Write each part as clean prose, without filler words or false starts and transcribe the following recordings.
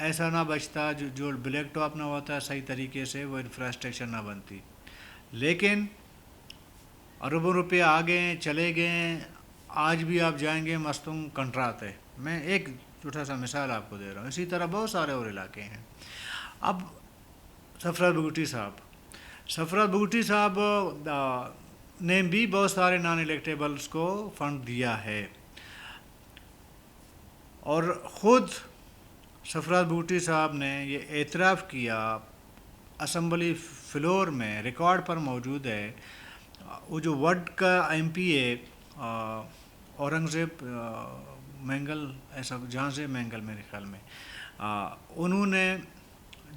ایسا نہ بچتا جو بلیک ٹاپ نہ ہوتا صحیح طریقے سے وہ انفراسٹرکچر نہ بنتی. لیکن اربوں روپے آ گئے چلے گئے. آج بھی آپ جائیں گے مستنگ کنٹرات ہے. میں ایک چھوٹا سا مثال آپ کو دے رہا ہوں. اسی طرح بہت سارے اور علاقے ہیں. اب سرفراز بگٹی صاحب نے بھی بہت سارے نان الیکٹیبلس کو فنڈ دیا ہے. اور خود سرفراز بگٹی صاحب نے یہ اعتراف کیا اسمبلی فلور میں، ریکارڈ پر موجود ہے. وہ جو وڈ کا ایم پی اے اورنگزیب مینگل، ایسا جہاں سے مینگل میرے خیال میں، انہوں نے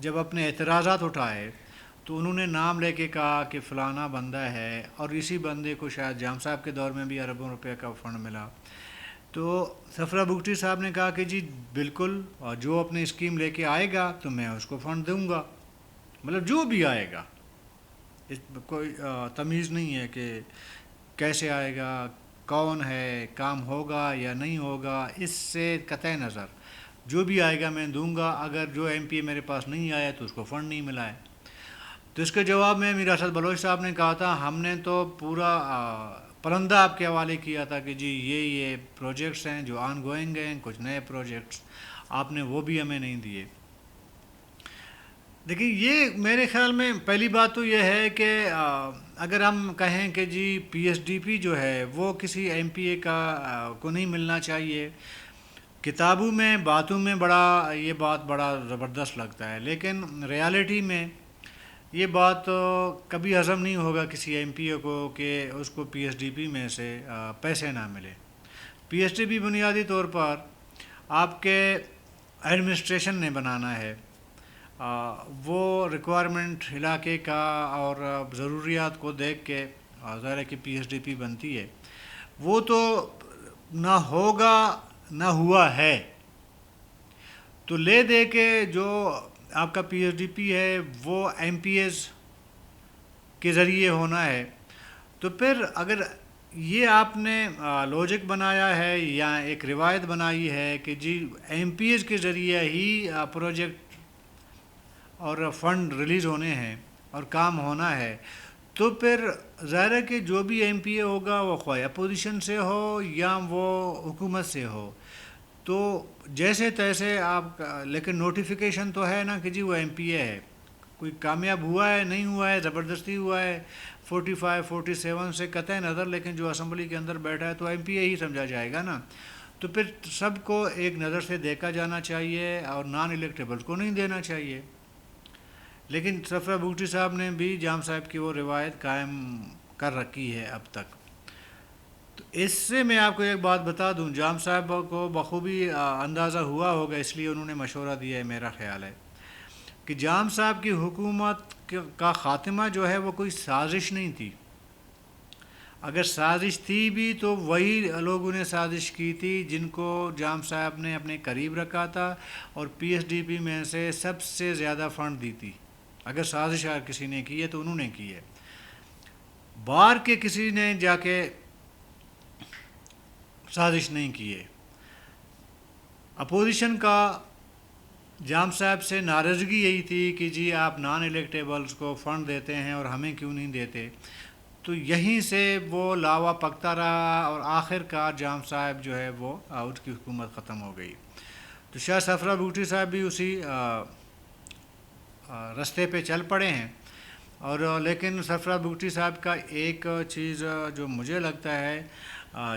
جب اپنے اعتراضات اٹھائے تو انہوں نے نام لے کے کہا کہ فلانا بندہ ہے، اور اسی بندے کو شاید جام صاحب کے دور میں بھی اربوں روپے کا فنڈ ملا. تو سرفراز بگٹی صاحب نے کہا کہ جی بالکل، اور جو اپنی اسکیم لے کے آئے گا تو میں اس کو فنڈ دوں گا. مطلب جو بھی آئے گا، اس کوئی تمیز نہیں ہے کہ کیسے آئے گا، کون ہے، کام ہوگا یا نہیں ہوگا، اس سے قطع نظر جو بھی آئے گا میں دوں گا. اگر جو ایم پی میرے پاس نہیں آیا تو اس کو فنڈ نہیں ملا ہے. تو اس کے جواب میں میر اسد بلوچ صاحب نے کہا تھا ہم نے تو پورا پرندہ آپ کے حوالے کیا تھا کہ جی یہ پروجیکٹس ہیں جو آن گوئنگ ہیں، کچھ نئے پروجیکٹس آپ نے وہ بھی ہمیں نہیں دیے. دیکھیں یہ میرے خیال میں پہلی بات تو یہ ہے کہ اگر ہم کہیں کہ جی پی ایس ڈی پی جو ہے وہ کسی ایم پی اے کو نہیں ملنا چاہیے، کتابوں میں باتوں میں یہ بات بڑا زبردست لگتا ہے، لیکن ریالٹی میں یہ بات کبھی ہضم نہیں ہوگا کسی ایم پی اے کو کہ اس کو پی ایس ڈی پی میں سے پیسے نہ ملے. پی ایس ڈی پی بنیادی طور پر آپ کے ایڈمنسٹریشن نے بنانا ہے. وہ ریکوائرمنٹ علاقے کا اور ضروریات کو دیکھ کے ظاہر ہے کہ پی ایس ڈی پی بنتی ہے. وہ تو نہ ہوگا نہ ہوا ہے، تو لے دے کے جو آپ کا پی ایس ڈی پی ہے وہ ایم پی ایز کے ذریعے ہونا ہے. تو پھر اگر یہ آپ نے لوجک بنایا ہے یا ایک روایت بنائی ہے کہ جی ایم پی ایز کے ذریعے ہی پروجیکٹ اور فنڈ ریلیز ہونے ہیں اور کام ہونا ہے، تو پھر ظاہر ہے کہ جو بھی ایم پی اے ہوگا وہ خواہ اپوزیشن سے ہو یا وہ حکومت سے ہو، تو جیسے تیسے آپ لیکن نوٹیفیکیشن تو ہے نا کہ جی وہ ایم پی اے ہے. کوئی کامیاب ہوا ہے نہیں ہوا ہے، زبردستی ہوا ہے 45 47 سے قطع نظر، لیکن جو اسمبلی کے اندر بیٹھا ہے تو ایم پی اے ہی سمجھا جائے گا نا. تو پھر سب کو ایک نظر سے دیکھا جانا چاہیے اور نان الیکٹیبل کو نہیں دینا چاہیے. لیکن سرفراز بگٹی صاحب نے بھی جام صاحب کی وہ روایت قائم کر رکھی ہے اب تک. تو اس سے میں آپ کو ایک بات بتا دوں، جام صاحب کو بخوبی اندازہ ہوا ہوگا، اس لیے انہوں نے مشورہ دیا ہے، میرا خیال ہے کہ جام صاحب کی حکومت کا خاتمہ جو ہے وہ کوئی سازش نہیں تھی. اگر سازش تھی بھی تو وہی لوگوں نے سازش کی تھی جن کو جام صاحب نے اپنے قریب رکھا تھا اور پی ایس ڈی پی میں سے سب سے زیادہ فنڈ دی تھی. اگر سازش کسی نے کی ہے تو انہوں نے کی ہے. باہر کے کسی نے جا کے سازش نہیں کی ہے. اپوزیشن کا جام صاحب سے ناراضگی یہی تھی کہ جی آپ نان الیکٹیبلز کو فنڈ دیتے ہیں اور ہمیں کیوں نہیں دیتے. تو یہیں سے وہ لاوا پکتا رہا اور آخر کار جام صاحب جو ہے وہ اس کی حکومت ختم ہو گئی. تو شاہ سرفراز بگٹی صاحب بھی اسی رستے پہ چل پڑے ہیں. اور لیکن سرفراز بگٹی صاحب کا ایک چیز جو مجھے لگتا ہے،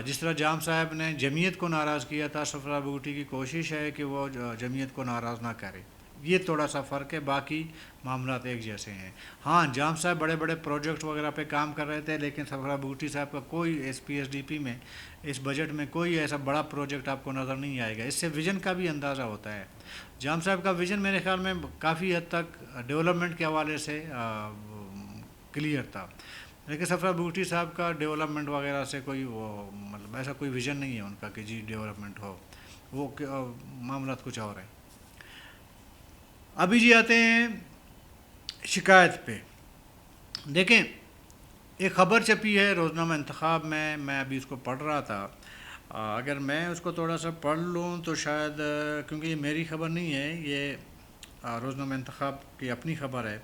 جس طرح جام صاحب نے جمعیت کو ناراض کیا تھا، سرفراز بگٹی کی کوشش ہے کہ وہ جمعیت کو ناراض نہ کرے. یہ تھوڑا سا فرق ہے، باقی معاملات ایک جیسے ہیں. ہاں جام صاحب بڑے بڑے پروجیکٹ وغیرہ پہ کام کر رہے تھے، لیکن سرفراز بگٹی صاحب کا کوئی اس پی ایس ڈی پی میں اس بجٹ میں کوئی ایسا بڑا پروجیکٹ آپ کو نظر نہیں آئے گا. اس سے ویژن کا بھی اندازہ ہوتا ہے. جام صاحب کا ویژن میرے خیال میں کافی حد تک ڈیولپمنٹ کے حوالے سے کلیئر تھا، لیکن سرفراز بگٹی صاحب کا ڈیولپمنٹ وغیرہ سے کوئی مطلب ایسا کوئی ویژن نہیں ہے ان کا کہ جی ڈیولپمنٹ ہو. وہ معاملات کچھ اور ہیں. ابھی جی آتے ہیں شکایت پہ. دیکھیں ایک خبر چھپی ہے روزنامہ انتخاب میں ابھی اس کو پڑھ رہا تھا. اگر میں اس کو تھوڑا سا پڑھ لوں تو شاید کیونکہ یہ میری خبر نہیں ہے، یہ روزنامہ انتخاب کی اپنی خبر ہے۔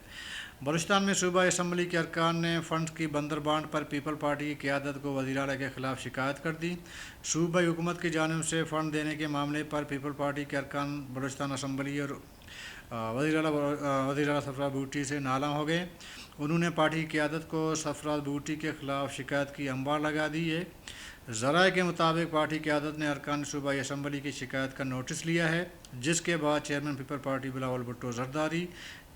بلوچستان میں صوبہ اسمبلی کے ارکان نے فنڈز کی بندر بانٹ پر پیپل پارٹی کی قیادت کو وزیر اعلیٰ کے خلاف شکایت کر دی۔ صوبائی حکومت کی جانب سے فنڈ دینے کے معاملے پر پیپل پارٹی کے ارکان بلوچستان اسمبلی اور وزیر اعلیٰ سرفراز بھٹی سے نالاں ہو گئے۔ انہوں نے پارٹی کی قیادت کو سرفراز بھٹی کے خلاف شکایت کی انبار لگا دی ہے۔ ذرائع کے مطابق پارٹی قیادت نے ارکان صوبائی اسمبلی کی شکایت کا نوٹس لیا ہے، جس کے بعد chairman people party Bilawal Bhutto Zardari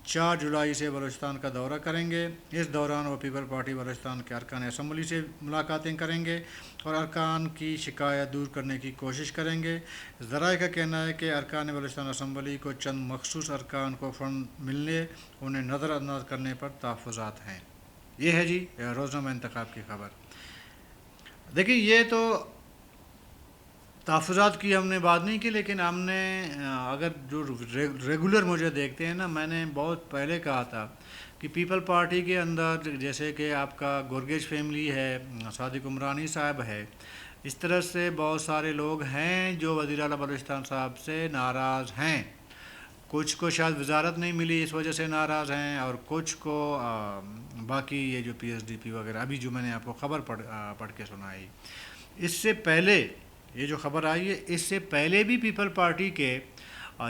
4 جولائی سے بلوچستان کا دورہ کریں گے۔ اس دوران وہ پیپل پارٹی بلوچستان کے ارکان اسمبلی سے ملاقاتیں کریں گے اور ارکان کی شکایت دور کرنے کی کوشش کریں گے۔ ذرائع کا کہنا ہے کہ ارکان بلوچستان اسمبلی کو چند مخصوص ارکان کو فنڈ ملنے انہیں نظر انداز کرنے پر تحفظات ہیں۔ یہ ہے جی روزنامہ انتخاب کی خبر۔ دیکھیں یہ تو تحفظات کی ہم نے بات نہیں کی، لیکن ہم نے اگر جو ریگولر مجھے دیکھتے ہیں نا، میں نے بہت پہلے کہا تھا کہ پیپل پارٹی کے اندر جیسے کہ آپ کا گورگیج فیملی ہے، صادق عمرانی صاحب ہے، اس طرح سے بہت سارے لوگ ہیں جو وزیر اعلیٰ بلوچستان صاحب سے ناراض ہیں۔ کچھ کو شاید وزارت نہیں ملی اس وجہ سے ناراض ہیں، اور کچھ کو باقی یہ جو پی ایس ڈی پی وغیرہ ابھی جو میں نے آپ کو خبر پڑھ کے سنائی، اس سے پہلے یہ جو خبر آئی ہے اس سے پہلے بھی پیپل پارٹی کے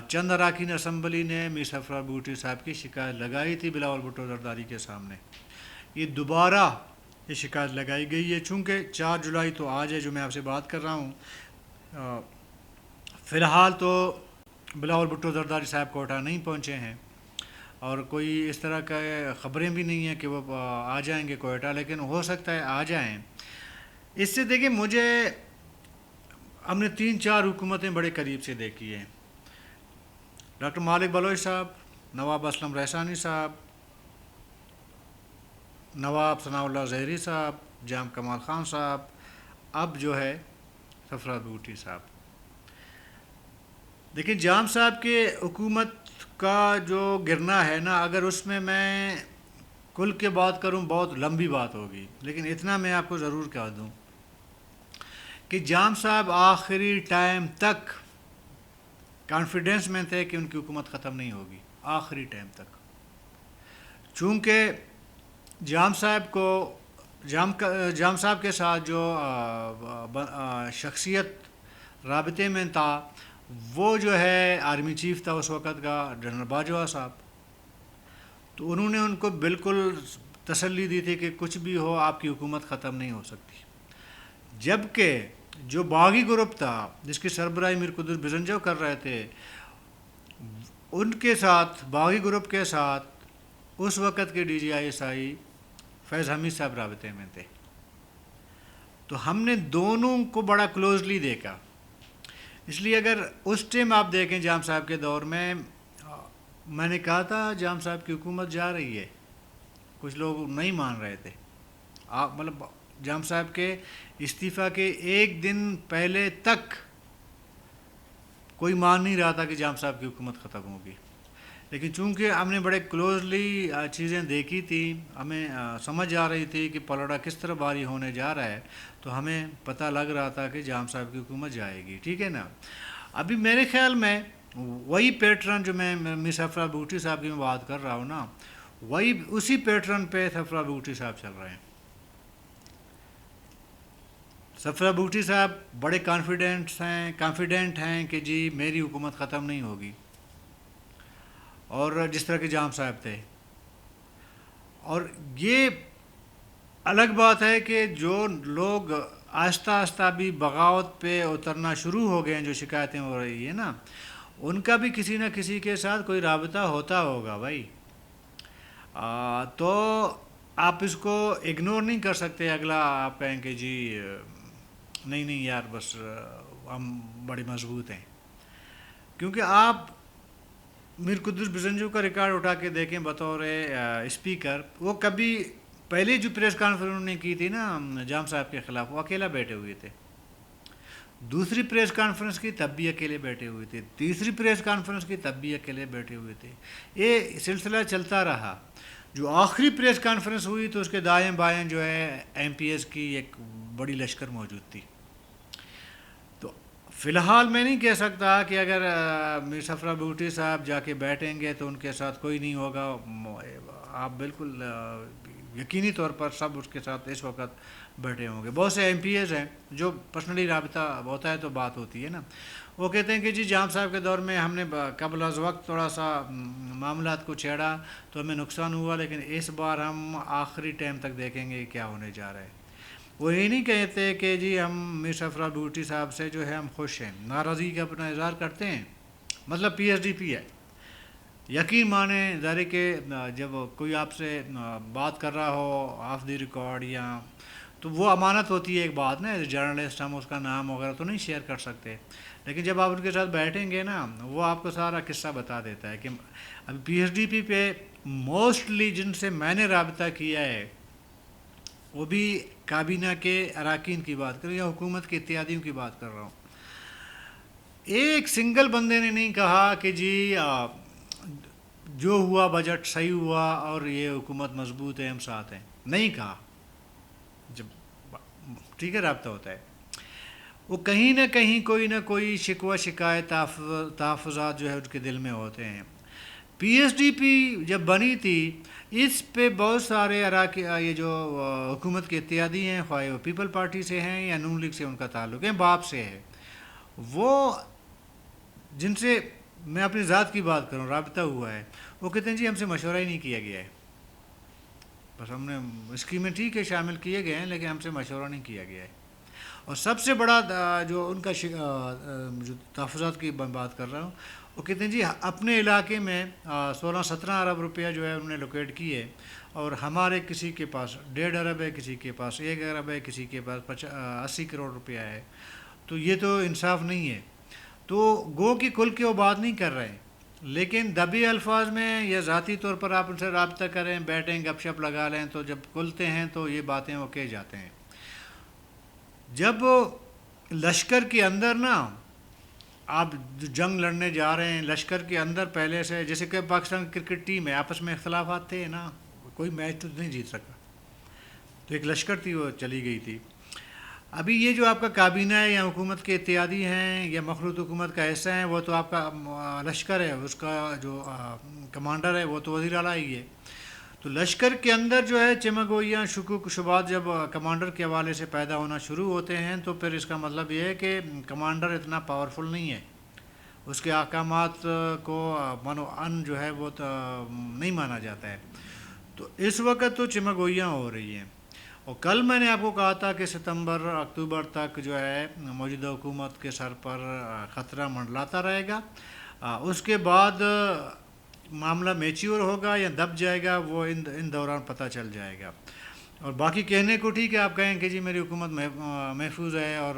چند اراکین اسمبلی نے میر سرفراز بھٹی صاحب کی شکایت لگائی تھی بلاول بھٹو زرداری کے سامنے۔ یہ دوبارہ یہ شکایت لگائی گئی ہے، چونکہ 4 جولائی تو آج ہے جو میں آپ سے بات کر رہا ہوں۔ فی الحال تو بلاول بھٹو زرداری صاحب کوئٹہ نہیں پہنچے ہیں، اور کوئی اس طرح کا خبریں بھی نہیں ہیں کہ وہ آ جائیں گے کوئٹہ، لیکن ہو سکتا ہے آ جائیں۔ اس سے دیکھیں مجھے ہم نے 3-4 حکومتیں بڑے قریب سے دیکھی ہیں۔ ڈاکٹر مالک بلوچ صاحب، نواب اسلم رحسانی صاحب، نواب ثناء اللہ زہری صاحب، جام کمال خان صاحب، اب جو ہے سرفراز بھٹی صاحب۔ لیکن جام صاحب کے حکومت کا جو گرنا ہے نا، اگر اس میں کل کے بات کروں بہت لمبی بات ہوگی، لیکن اتنا میں آپ کو ضرور کہہ دوں کہ جام صاحب آخری ٹائم تک کانفیڈنس میں تھے کہ ان کی حکومت ختم نہیں ہوگی، آخری ٹائم تک۔ چونکہ جام صاحب کے ساتھ جو شخصیت رابطے میں تھا وہ جو ہے آرمی چیف تھا اس وقت کا جنرل باجوہ صاحب، تو انہوں نے ان کو بالکل تسلی دی تھی کہ کچھ بھی ہو آپ کی حکومت ختم نہیں ہو سکتی۔ جبکہ جو باغی گروپ تھا جس کی سربراہی میر قدس بزنجو کر رہے تھے، ان کے ساتھ باغی گروپ کے ساتھ اس وقت کے D G I S I فیض حمید صاحب رابطے میں تھے، تو ہم نے دونوں کو بڑا کلوزلی دیکھا۔ اس لیے اگر اس ٹائم آپ دیکھیں جام صاحب کے دور میں نے کہا تھا جام صاحب کی حکومت جا رہی ہے، کچھ لوگ نہیں مان رہے تھے، مطلب جام صاحب کے استعفیٰ کے ایک دن پہلے تک کوئی مان نہیں رہا تھا کہ جام صاحب کی حکومت ختم ہوگی۔ لیکن چونکہ ہم نے بڑے کلوزلی چیزیں دیکھی تھی، ہمیں سمجھ آ رہی تھی کہ پلڑا کس طرح باری ہونے جا رہا ہے، تو ہمیں پتہ لگ رہا تھا کہ جام صاحب کی حکومت جائے گی، ٹھیک ہے نا۔ ابھی میرے خیال میں وہی پیٹرن جو میں میر سرفراز بھٹی صاحب کی میں بات کر رہا ہوں نا، اسی پیٹرن پہ سرفراز بھٹی صاحب چل رہے ہیں۔ سرفراز بھٹی صاحب بڑے کانفیڈنٹ ہیں کہ جی میری حکومت ختم نہیں ہوگی، اور جس طرح کے جام صاحب تھے۔ اور یہ الگ بات ہے کہ جو لوگ آہستہ آہستہ بھی بغاوت پہ اترنا شروع ہو گئے ہیں، جو شکایتیں ہو رہی ہیں نا، ان کا بھی کسی نہ کسی کے ساتھ کوئی رابطہ ہوتا ہوگا بھائی، تو آپ اس کو اگنور نہیں کر سکتے۔ اگلا آپ کہیں کہ جی نہیں یار بس ہم بڑے مضبوط ہیں، کیونکہ آپ میر قدس بزنجو کا ریکارڈ اٹھا کے دیکھیں بطور اسپیکر، وہ کبھی پہلے جو پریس کانفرنس انہوں نے کی تھی نا جام صاحب کے خلاف، وہ اکیلا بیٹھے ہوئے تھے، دوسری پریس کانفرنس کی تب بھی اکیلے بیٹھے ہوئے تھے، تیسری پریس کانفرنس کی تب بھی اکیلے بیٹھے ہوئے تھے۔ یہ سلسلہ چلتا رہا۔ جو آخری پریس کانفرنس ہوئی تو اس کے دائیں بائیں جو ہے ایم پی ایس کی ایک بڑی لشکر موجود تھی۔ فی الحال میں نہیں کہہ سکتا کہ اگر میر سفرہ بھٹی صاحب جا کے بیٹھیں گے تو ان کے ساتھ کوئی نہیں ہوگا. آپ بالکل یقینی طور پر سب اس کے ساتھ اس وقت بیٹھے ہوں گے. بہت سے ایم پی ایز ہیں جو پرسنلی رابطہ ہوتا ہے تو بات ہوتی ہے نا. وہ کہتے ہیں کہ جی جام صاحب کے دور میں ہم نے قبل از وقت تھوڑا سا معاملات کو چھیڑا تو ہمیں نقصان ہوا، لیکن اس بار ہم آخری ٹائم تک دیکھیں گے کیا ہونے جا رہا ہے. وہ یہ نہیں کہتے کہ جی ہم میر سفرہ بھٹی صاحب سے جو ہے ہم خوش ہیں، ناراضگی کا اپنا اظہار کرتے ہیں. مطلب پی ایس ڈی پی ہے. یقین مانیں ظاہر کہ جب کوئی آپ سے بات کر رہا ہو آف دی ریکارڈ یا تو وہ امانت ہوتی ہے ایک بات نا. ایز جرنلسٹ ہم اس کا نام وغیرہ تو نہیں شیئر کر سکتے، لیکن جب آپ ان کے ساتھ بیٹھیں گے نا وہ آپ کو سارا قصہ بتا دیتا ہے کہ ابھی پی ایس ڈی پی پہ موسٹلی جن سے میں نے رابطہ کیا ہے وہ بھی کابینہ کے اراکین کی بات کر رہا ہوں یا حکومت کے اتحادیوں کی بات کر رہا ہوں. ایک سنگل بندے نے نہیں کہا کہ جی جو ہوا بجٹ صحیح ہوا اور یہ حکومت مضبوط ہے ہم ساتھ ہیں. نہیں کہا. جب ٹھیک ہے رابطہ ہوتا ہے وہ کہیں نہ کہیں کوئی نہ کوئی شکوہ شکایت تحفظات جو ہے اس کے دل میں ہوتے ہیں. پی ایس ڈی پی جب بنی تھی اس پہ بہت سارے یہ جو حکومت کے اتحادی ہیں، خواہ وہ پیپل پارٹی سے ہیں یا نون لیگ سے ان کا تعلق ہے، باپ سے ہے، وہ جن سے میں اپنی ذات کی بات کروں رابطہ ہوا ہے، وہ کہتے ہیں جی ہم سے مشورہ ہی نہیں کیا گیا ہے. بس ہم نے اسکیمیں ٹھیک ہے شامل کیے گئے ہیں لیکن ہم سے مشورہ نہیں کیا گیا ہے. اور سب سے بڑا جو ان کا جو تحفظات کی بات کر رہا ہوں، وہ کہتے ہیں جی اپنے علاقے میں 16-17 ارب روپیہ جو ہے انہوں نے لوکیٹ کی ہے اور ہمارے کسی کے پاس 1.5 ارب ہے، کسی کے پاس 1 ارب ہے، کسی کے پاس 80 کروڑ روپیہ ہے. تو یہ تو انصاف نہیں ہے. تو گو کی کل کی وہ بات نہیں کر رہے ہیں، لیکن دبی الفاظ میں یا ذاتی طور پر آپ ان سے رابطہ کریں، بیٹھیں گپ شپ لگا لیں تو جب کھلتے ہیں تو یہ باتیں وہ کہے جاتے ہیں. جب لشکر کے اندر نا آپ جنگ لڑنے جا رہے ہیں، لشکر کے اندر پہلے سے جیسے کہ پاکستان کرکٹ ٹیم ہے آپس میں اختلافات تھے نا، کوئی میچ تو نہیں جیت سکا، تو ایک لشکر تھی وہ چلی گئی تھی. ابھی یہ جو آپ کا کابینہ ہے یا حکومت کے اتحادی ہیں یا مخلوط حکومت کا حصہ ہیں، وہ تو آپ کا لشکر ہے، اس کا جو کمانڈر ہے وہ تو وزیر اعلیٰ ہی ہے. تو لشکر کے اندر جو ہے چمگوئیاں شکوک شبہات جب کمانڈر کے حوالے سے پیدا ہونا شروع ہوتے ہیں تو پھر اس کا مطلب یہ ہے کہ کمانڈر اتنا پاورفل نہیں ہے، اس کے احکامات کو من و ان جو ہے وہ نہیں مانا جاتا ہے. تو اس وقت تو چمگوئیاں ہو رہی ہیں. اور کل میں نے آپ کو کہا تھا کہ ستمبر اکتوبر تک جو ہے موجودہ حکومت کے سر پر خطرہ منڈلاتا رہے گا. اس کے بعد معاملہ میچیور ہوگا یا دب جائے گا وہ ان دوران پتہ چل جائے گا. اور باقی کہنے کو ٹھیک ہے آپ کہیں کہ جی میری حکومت محفوظ ہے، اور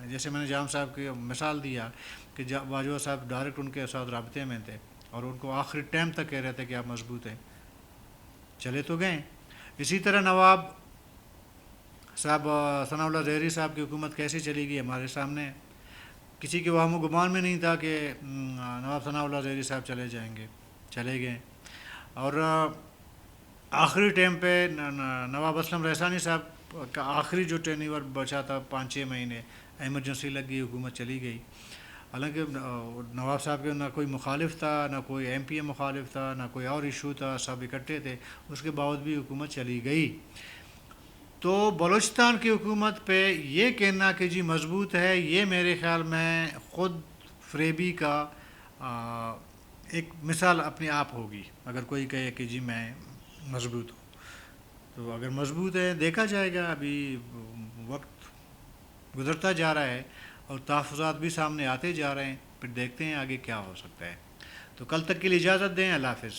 جیسے میں نے جام صاحب کی مثال دیا کہ باجوہ صاحب ڈائریکٹ ان کے ساتھ رابطے میں تھے اور ان کو آخری ٹائم تک کہہ رہے تھے کہ آپ مضبوط ہیں، چلے تو گئے. اسی طرح نواب صاحب ثناء اللہ زہری صاحب کی حکومت کیسے چلی گئی ہمارے سامنے، کسی کے وہم و گمان میں نہیں تھا کہ نواب ثناء اللہ زہری صاحب چلے جائیں گے، چلے گئے. اور آخری ٹائم پہ نواب اسلم رحسانی صاحب کا آخری جو ٹینیور بچا تھا 5-6 مہینے، ایمرجنسی لگ گئی، حکومت چلی گئی. حالانکہ نواب صاحب کے نہ کوئی مخالف تھا، نہ کوئی ایم پی اے مخالف تھا، نہ کوئی اور ایشو تھا، سب اکٹھے تھے، اس کے باوجود بھی حکومت چلی گئی. تو بلوچستان کی حکومت پہ یہ کہنا کہ جی مضبوط ہے، یہ میرے خیال میں خود فریبی کا ایک مثال اپنے آپ ہوگی. اگر کوئی کہے کہ جی میں مضبوط ہوں تو اگر مضبوط ہے دیکھا جائے گا. ابھی وقت گزرتا جا رہا ہے اور تحفظات بھی سامنے آتے جا رہے ہیں، پھر دیکھتے ہیں آگے کیا ہو سکتا ہے. تو کل تک کے لیے اجازت دیں. اللہ حافظ.